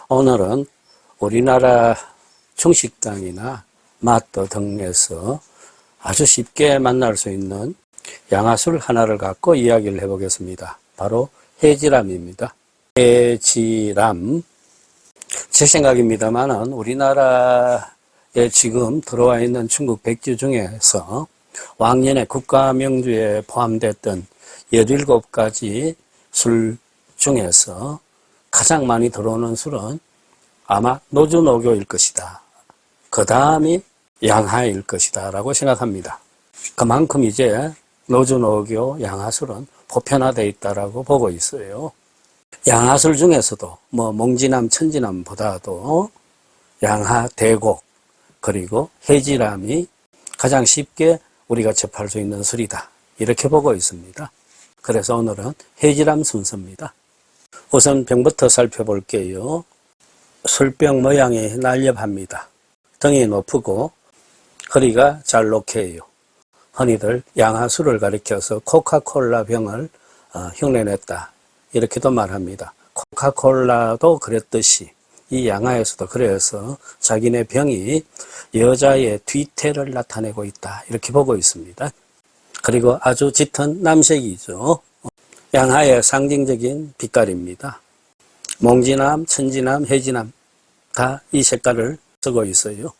오늘은 우리나라 중식당이나 마트 등에서 아주 쉽게 만날 수 있는 양화술 하나를 갖고 이야기를 해보겠습니다. 바로 해지람입니다. 해지람, 제 생각입니다만은 우리나라에 지금 들어와 있는 중국 백주 중에서 왕년에 국가명주에 포함됐던 17가지 술 중에서 가장 많이 들어오는 술은 아마 노주노교일 것이다. 그 다음이 양화일 것이다 라고 생각합니다. 그만큼 이제 노주노교 양화술은 보편화되어 있다라고 보고 있어요. 양화술 중에서도 몽지남, 천지남보다도 양화, 대곡, 그리고 해지람이 가장 쉽게 우리가 접할 수 있는 술이다. 이렇게 보고 있습니다. 그래서 오늘은 해지람 순서입니다. 우선 병부터 살펴볼게요. 술병 모양이 날렵합니다. 등이 높고 허리가 잘록해요. 흔히들 양화술을 가리켜서 코카콜라 병을 흉내냈다. 이렇게도 말합니다. 코카콜라도 그랬듯이 이 양화에서도 그래서 자기네 병이 여자의 뒤태를 나타내고 있다. 이렇게 보고 있습니다. 그리고 아주 짙은 남색이죠. 양화의 상징적인 빛깔입니다. 몽지남, 천지남, 해지남 다 이 색깔을 쓰고 있어요.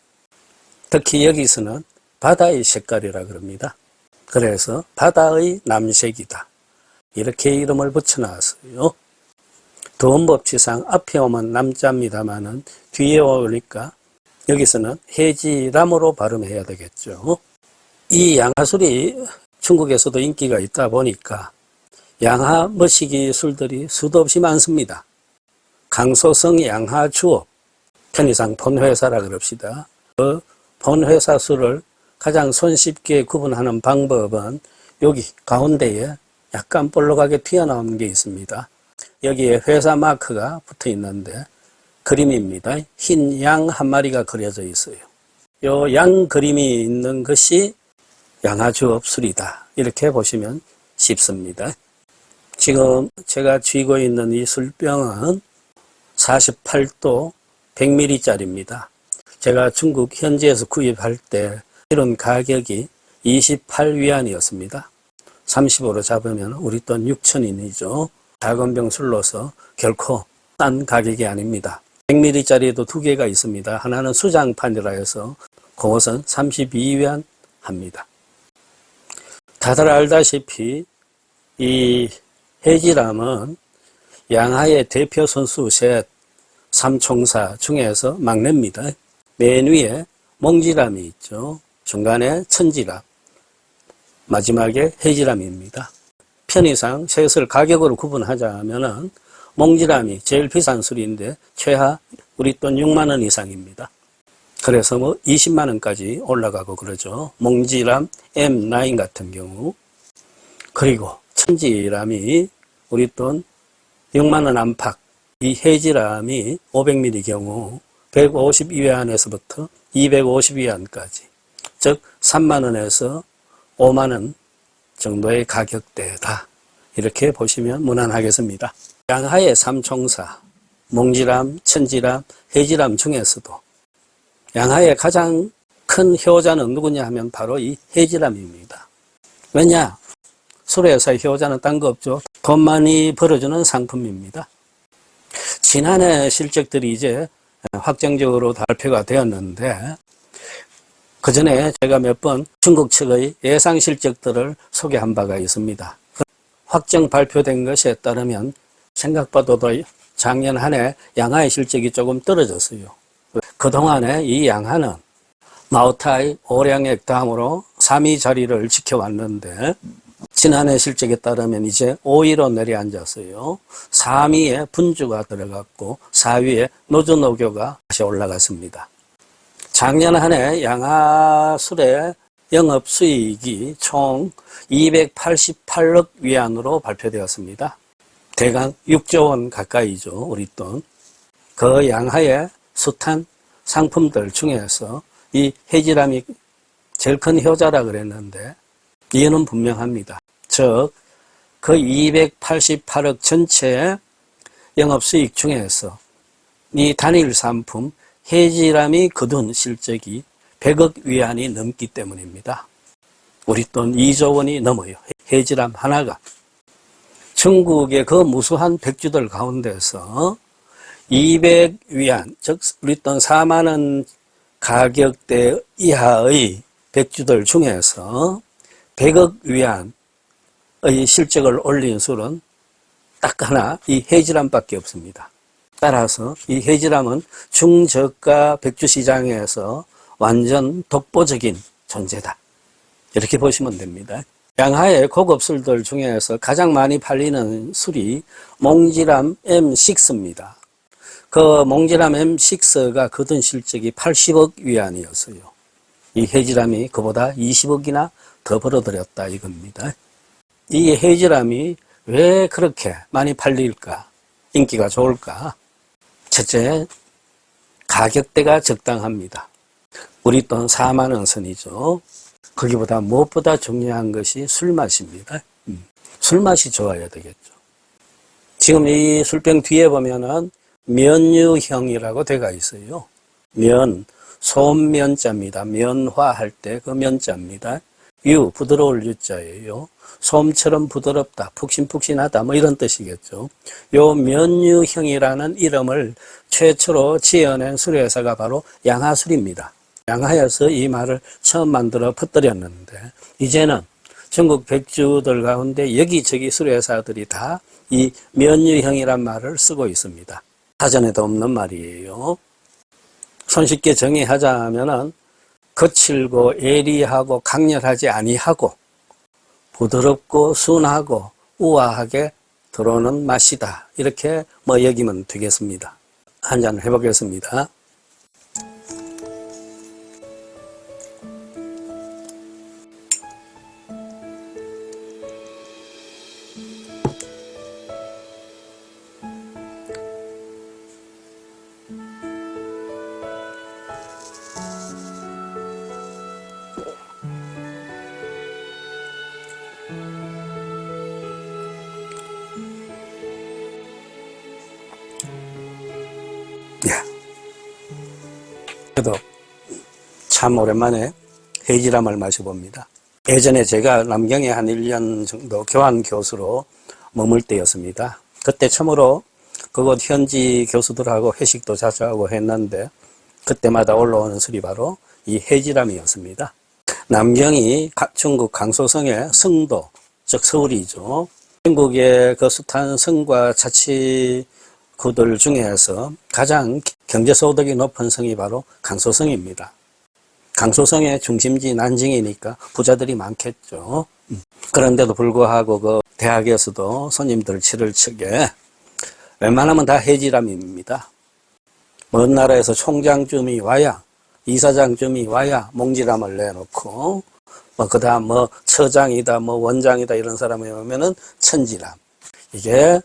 특히 여기서는 바다의 색깔이라 그럽니다. 그래서 바다의 남색이다. 이렇게 이름을 붙여놨어요. 도원법칙상 앞에 오면 남자입니다만은 뒤에 오니까 여기서는 해지람으로 발음해야 되겠죠. 이 양화술이 중국에서도 인기가 있다 보니까 양화 머시기 술들이 수도 없이 많습니다. 강소성 양화 주업, 편의상 본회사라 그럽시다. 그 본회사 술을 가장 손쉽게 구분하는 방법은 여기 가운데에 약간 볼록하게 튀어나오는 게 있습니다. 여기에 회사 마크가 붙어 있는데 그림입니다. 흰 양 한 마리가 그려져 있어요. 요 양 그림이 있는 것이 양화 주업 술이다. 이렇게 보시면 쉽습니다. 지금 제가 쥐고 있는 이 술병은 48도 100ml짜리입니다. 제가 중국 현지에서 구입할 때 이런 가격이 28위안이었습니다. 30으로 잡으면 우리 돈 6,000인이죠. 작은 병 술로서 결코 싼 가격이 아닙니다. 100ml짜리도 두 개가 있습니다. 하나는 수장판이라 해서 그것은 32위안 합니다. 다들 알다시피 이 해지람은 양화의 대표 선수 셋 삼총사 중에서 막내입니다. 맨 위에 몽지람이 있죠. 중간에 천지람, 마지막에 해지람입니다. 편의상 셋을 가격으로 구분하자면은 몽지람이 제일 비싼 술인데 최하 우리 돈 6만 원 이상입니다. 그래서 20만 원까지 올라가고 그러죠. 몽지람 M9 같은 경우. 그리고 천지람이 우리 돈 6만 원 안팎, 이 해지람이 500ml 경우 152위안에서부터 250위안까지, 즉 3만 원에서 5만 원 정도의 가격대다. 이렇게 보시면 무난하겠습니다. 양화의 삼총사, 몽지람, 천지람, 해지람 중에서도 양화의 가장 큰 효자는 누구냐 하면 바로 이 해지람입니다. 왜냐? 술에서의 효자는 딴 거 없죠. 돈 많이 벌어주는 상품입니다. 지난해 실적들이 이제 확정적으로 발표가 되었는데 그 전에 제가 몇 번 중국 측의 예상 실적들을 소개한 바가 있습니다. 확정 발표된 것에 따르면 생각보다도 작년 한 해 양화의 실적이 조금 떨어졌어요. 그동안에 이 양화는 마오타이, 오량액 다음으로 3위 자리를 지켜왔는데 지난해 실적에 따르면 이제 5위로 내려앉았어요. 3위에 분주가 들어갔고 4위에 노주노교가 다시 올라갔습니다. 작년 한 해 양화술의 영업수익이 총 288억 위안으로 발표되었습니다. 대강 6조 원 가까이죠. 우리 돈. 그 양화의 숱한 상품들 중에서 이 해지람이 제일 큰 효자라 그랬는데 이유는 분명합니다. 즉, 그 288억 전체 영업수익 중에서 이 단일 상품 해지람이 거둔 실적이 100억 위안이 넘기 때문입니다. 우리 돈 2조 원이 넘어요. 해지람 하나가. 중국의 그 무수한 백주들 가운데서 200위안, 즉 우리 돈 4만 원 가격대 이하의 백주들 중에서 100억 위안의 실적을 올린 술은 딱 하나, 이 해지람밖에 없습니다. 따라서 이 해지람은 중저가 백주 시장에서 완전 독보적인 존재다. 이렇게 보시면 됩니다. 양하의 고급 술들 중에서 가장 많이 팔리는 술이 몽지람 M6입니다. 그 몽지람 M6가 거둔 실적이 80억 위안이었어요. 이 해지람이 그보다 20억이나 더 벌어들였다 이겁니다. 이 해지람이 왜 그렇게 많이 팔릴까? 인기가 좋을까? 첫째, 가격대가 적당합니다. 우리 돈 4만 원 선이죠. 거기보다 무엇보다 중요한 것이 술맛입니다. 술맛이 좋아야 되겠죠. 지금 이 술병 뒤에 보면은 면유형이라고 되어 있어요. 면, 솜면자입니다. 면화할 때 그 면자입니다. 유, 부드러울 유자예요. 솜처럼 부드럽다, 푹신푹신하다, 뭐 이런 뜻이겠죠. 요 면유형이라는 이름을 최초로 지어낸 술회사가 바로 양하술입니다. 양하여서 이 말을 처음 만들어 퍼뜨렸는데, 이제는 전국 백주들 가운데 여기저기 술회사들이 다 이 면유형이란 말을 쓰고 있습니다. 사전에도 없는 말이에요. 손쉽게 정의하자면은 거칠고 예리하고 강렬하지 아니하고 부드럽고 순하고 우아하게 들어오는 맛이다. 이렇게 뭐 여기면 되겠습니다. 한잔 해보겠습니다. 그래도 참 오랜만에 해지람을 마셔봅니다. 예전에 제가 남경에 한 1년 정도 교환 교수로 머물 때였습니다. 그때 처음으로 그곳 현지 교수들하고 회식도 자주 하고 했는데 그때마다 올라오는 술이 바로 이 해지람이었습니다. 남경이 중국 강소성의 성도, 즉 서울이죠. 중국의 그 숱한 성과 자치구들 중에서 가장 경제소득이 높은 성이 바로 강소성입니다. 강소성의 중심지 난징이니까 부자들이 많겠죠. 그런데도 불구하고 그 대학에서도 손님들 치를 적에 웬만하면 다 해지람입니다. 먼 나라에서 총장쯤이 와야, 이사장쯤이 와야 몽지람을 내놓고, 그 다음 처장이다, 원장이다 이런 사람이 오면은 천지람. 이게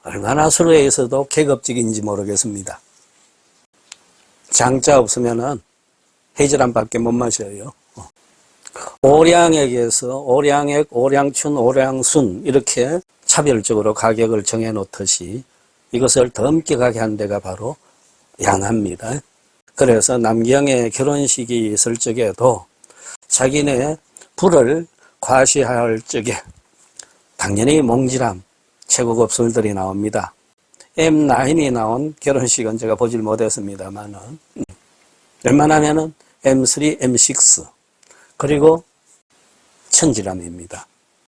얼마나 술회에서도 계급적인지 모르겠습니다. 장자 없으면은 해지람밖에 못 마셔요. 오량액에서 오량액, 오량춘, 오량순 이렇게 차별적으로 가격을 정해놓듯이 이것을 더 엄격하게 한 데가 바로 양하입니다. 그래서 남경의 결혼식이 있을 적에도 자기네 부를 과시할 적에 당연히 몽지람 최고급 술들이 나옵니다. M9이 나온 결혼식은 제가 보질 못했습니다만은 웬만하면은 M3, M6 그리고 천지람입니다.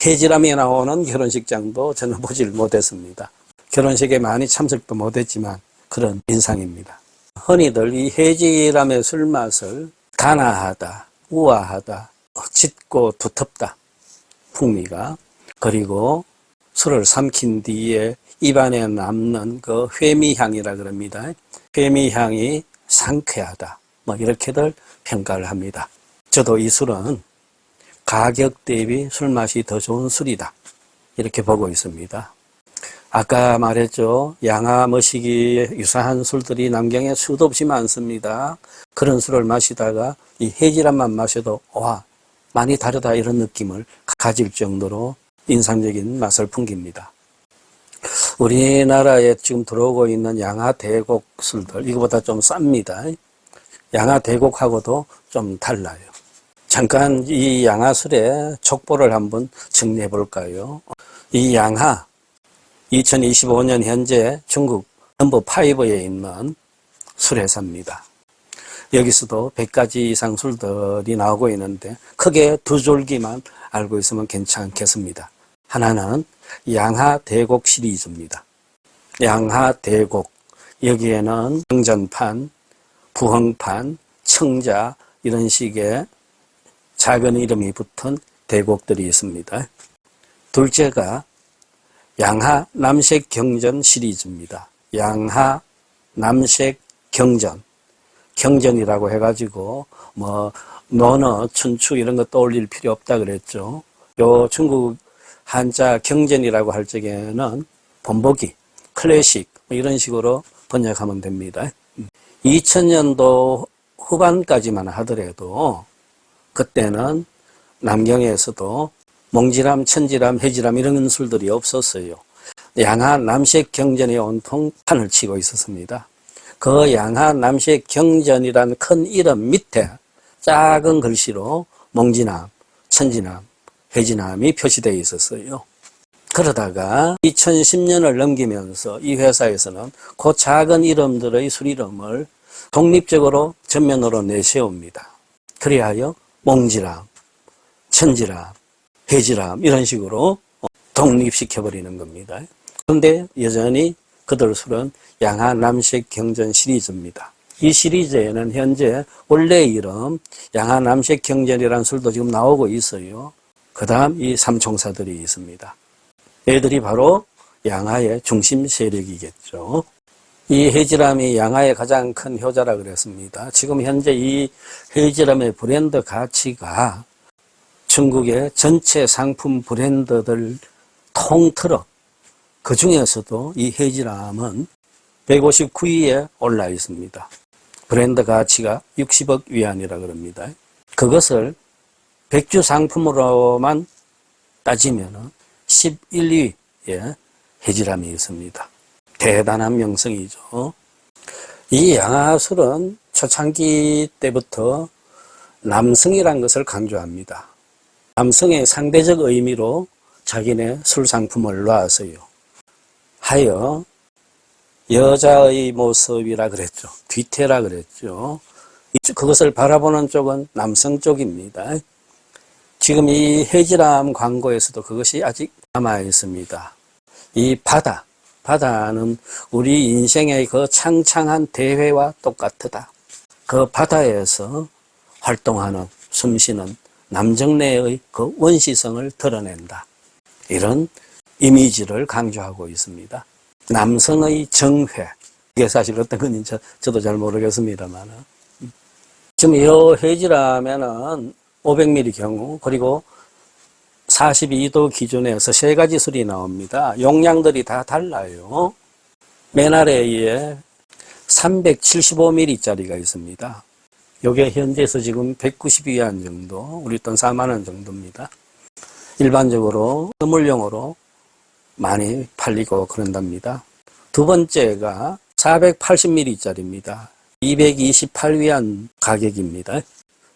해지람이 나오는 결혼식장도 저는 보질 못했습니다. 결혼식에 많이 참석도 못했지만 그런 인상입니다. 흔히들 이 해지람의 술맛을 간화하다, 우아하다, 짙고 두텁다, 풍미가. 그리고 술을 삼킨 뒤에 입안에 남는 그 회미향이라 그럽니다. 회미향이 상쾌하다. 이렇게들 평가를 합니다. 저도 이 술은 가격 대비 술맛이 더 좋은 술이다. 이렇게 보고 있습니다. 아까 말했죠. 양하, 머시기 유사한 술들이 남경에 수도 없이 많습니다. 그런 술을 마시다가 이 해지람만 마셔도 와, 많이 다르다 이런 느낌을 가질 정도로 인상적인 맛을 풍깁니다. 우리나라에 지금 들어오고 있는 양하 대곡 술들 이거보다 좀 쌉니다. 양하 대곡하고도 좀 달라요. 잠깐 이 양하 술의 촉보를 한번 정리해 볼까요? 이 양하 2025년 현재 중국 넘버 5에 있는 술회사입니다. 여기서도 100가지 이상 술들이 나오고 있는데 크게 두 줄기만 알고 있으면 괜찮겠습니다. 하나는 양하 대곡 시리즈입니다. 양하 대곡, 여기에는 정전판, 부흥판, 청자 이런 식의 작은 이름이 붙은 대곡들이 있습니다. 둘째가 양하 남색 경전 시리즈입니다. 양하 남색 경전, 경전이라고 해가지고 뭐 논어, 춘추 이런 거 떠올릴 필요 없다 그랬죠. 요 중국 한자 경전이라고 할 적에는 본보기, 클래식 이런 식으로 번역하면 됩니다. 2000년도 후반까지만 하더라도 그때는 남경에서도 몽지람, 천지람, 해지람 이런 술들이 없었어요. 양하 남색 경전이 온통 판을 치고 있었습니다. 그 양하 남색 경전이라는 큰 이름 밑에 작은 글씨로 몽지남, 천지남, 해지남이 표시되어 있었어요. 그러다가 2010년을 넘기면서 이 회사에서는 그 작은 이름들의 술 이름을 독립적으로 전면으로 내세웁니다. 그리하여 몽지람, 천지람, 해지람 이런 식으로 독립시켜버리는 겁니다. 그런데 여전히 그들 술은 양하 남색 경전 시리즈입니다. 이 시리즈에는 현재 원래 이름 양하 남색 경전이라는 술도 지금 나오고 있어요. 그 다음 이 삼총사들이 있습니다. 얘들이 바로 양하의 중심 세력이겠죠. 이 해지람이 양하의 가장 큰 효자라 그랬습니다. 지금 현재 이 해지람의 브랜드 가치가 중국의 전체 상품 브랜드들 통틀어 그 중에서도 이 해지람은 159위에 올라 있습니다. 브랜드 가치가 60억 위안이라 그럽니다. 그것을 백주 상품으로만 따지면 11위에 해지람이 있습니다. 대단한 명성이죠. 이 양하술은 초창기 때부터 남성이란 것을 강조합니다. 남성의 상대적 의미로 자기네 술 상품을 놔서요. 하여 여자의 모습이라 그랬죠. 뒤태라 그랬죠. 그것을 바라보는 쪽은 남성 쪽입니다. 지금 이 해지람 광고에서도 그것이 아직 남아 있습니다. 이 바다는 우리 인생의 그 창창한 대회와 똑같다. 그 바다에서 활동하는, 숨쉬는 남정네의 그 원시성을 드러낸다. 이런 이미지를 강조하고 있습니다. 남성의 정회, 이게 사실 어떤 건지 저도 잘 모르겠습니다만 지금 이 해지라면은 500ml 경우 그리고 42도 기준에서 세 가지 술이 나옵니다. 용량들이 다 달라요. 맨 아래에 375ml짜리가 있습니다. 이게 현지에서 지금 192원 정도, 우리 돈 4만 원 정도입니다. 일반적으로 선물용으로 많이 팔리고 그런답니다. 두 번째가 480ml짜리입니다. 228위안 가격입니다.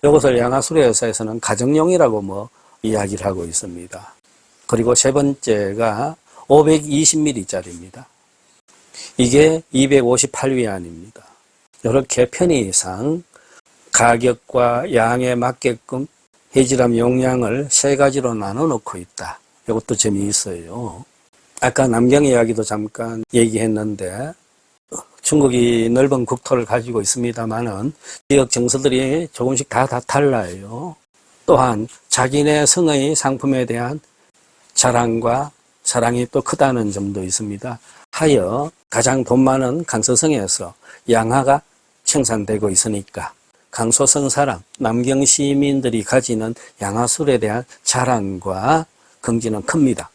이것을 양하술회사에서는 가정용이라고 이야기를 하고 있습니다. 그리고 세 번째가 520ml짜리입니다. 이게 258위안입니다. 이렇게 편의상 가격과 양에 맞게끔 해지람 용량을 세 가지로 나눠 놓고 있다. 이것도 재미있어요. 아까 남경 이야기도 잠깐 얘기했는데 중국이 넓은 국토를 가지고 있습니다만은 지역 정서들이 조금씩 다 달라요. 또한 자기네 성의 상품에 대한 자랑과 사랑이 또 크다는 점도 있습니다. 하여 가장 돈 많은 강서성에서 양하가 생산되고 있으니까 강서성 사람, 남경 시민들이 가지는 양하술에 대한 자랑과 긍지는 큽니다.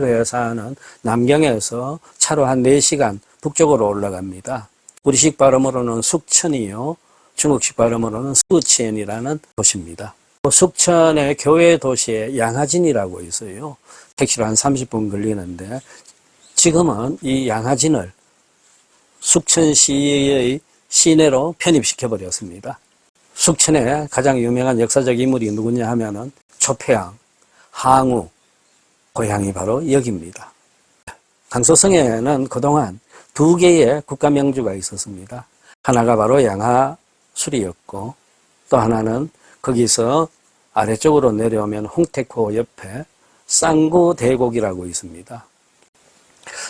회사는 남경에서 차로 한 4시간 북쪽으로 올라갑니다. 우리식 발음으로는 숙천이요. 중국식 발음으로는 수첸이라는 도시입니다. 숙천의 교외 도시에 양화진이라고 있어요. 택시로 한 30분 걸리는데 지금은 이 양화진을 숙천시의 시내로 편입시켜 버렸습니다. 숙천의 가장 유명한 역사적 인물이 누구냐 하면은 초패왕, 항우, 고향이 바로 여기입니다. 강서성에는 그동안 2개의 국가명주가 있었습니다. 하나가 바로 양화수리였고 또 하나는 거기서 아래쪽으로 내려오면 홍택호 옆에 쌍구대곡이라고 있습니다.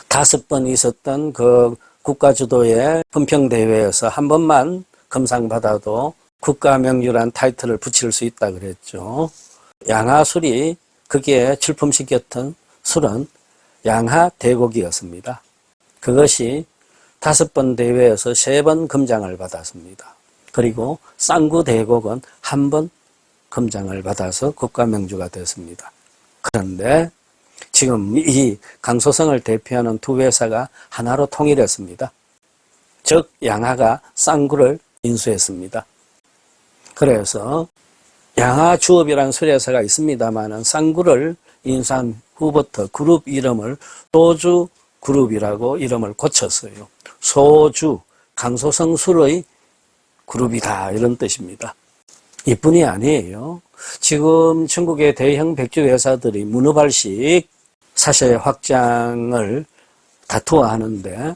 5번 있었던 그 국가주도의 품평대회에서 한 번만 금상받아도 국가명주란 타이틀을 붙일 수 있다 그랬죠. 양화술이 거기에 출품시켰던 술은 양화대곡이었습니다. 그것이 5번 대회에서 3번 금장을 받았습니다. 그리고 쌍구대곡은 1번 금장을 받아서 국가명주가 됐습니다. 그런데 지금 이 강소성을 대표하는 2회사가 하나로 통일했습니다. 즉 양화가 쌍구를 인수했습니다. 그래서 양화주업이라는 술회사가 있습니다만 쌍구를 인수한 후부터 그룹 이름을 소주그룹이라고 이름을 고쳤어요. 소주, 강소성 술의 그룹이다 이런 뜻입니다. 이뿐이 아니에요. 지금 중국의 대형 백주 회사들이 문어발식 사실 확장을 다투어 하는데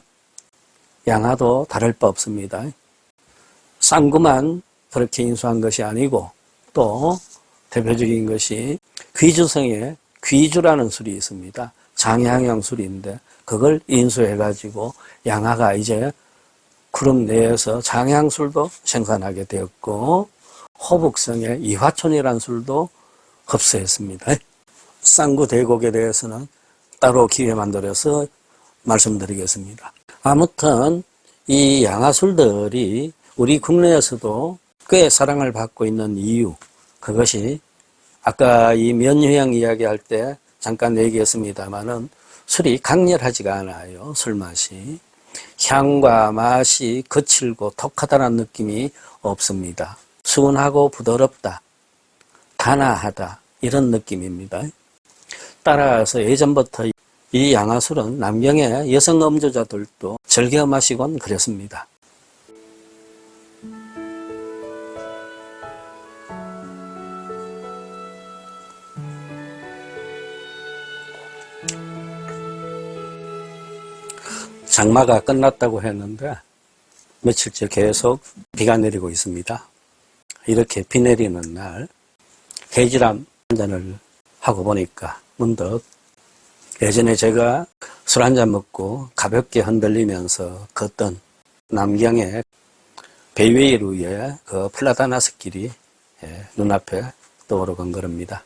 양화도 다를 바 없습니다. 쌍구만 그렇게 인수한 것이 아니고 또 대표적인 것이 귀주성에 귀주라는 술이 있습니다. 장향형 술인데 그걸 인수해가지고 양화가 이제 그룹 내에서 장향술도 생산하게 되었고 호북성의 이화촌이라는 술도 흡수했습니다. 쌍구대곡에 대해서는 따로 기회 만들어서 말씀드리겠습니다. 아무튼 이 양화술들이 우리 국내에서도 꽤 사랑을 받고 있는 이유, 그것이 아까 이 면유향 이야기할 때 잠깐 얘기했습니다마는 술이 강렬하지가 않아요. 술맛이. 향과 맛이 거칠고 톡하다는 느낌이 없습니다. 수은하고 부드럽다, 단아하다 이런 느낌입니다. 따라서 예전부터 이 양화술은 남경의 여성 음주자들도 즐겨 마시곤 그랬습니다. 장마가 끝났다고 했는데 며칠째 계속 비가 내리고 있습니다. 이렇게 비 내리는 날 해지람 한잔을 하고 보니까 문득 예전에 제가 술 한잔 먹고 가볍게 흔들리면서 걷던 남경의 베이웨이루의 그 플라다나스 길이 눈앞에 떠오르건 겁니다.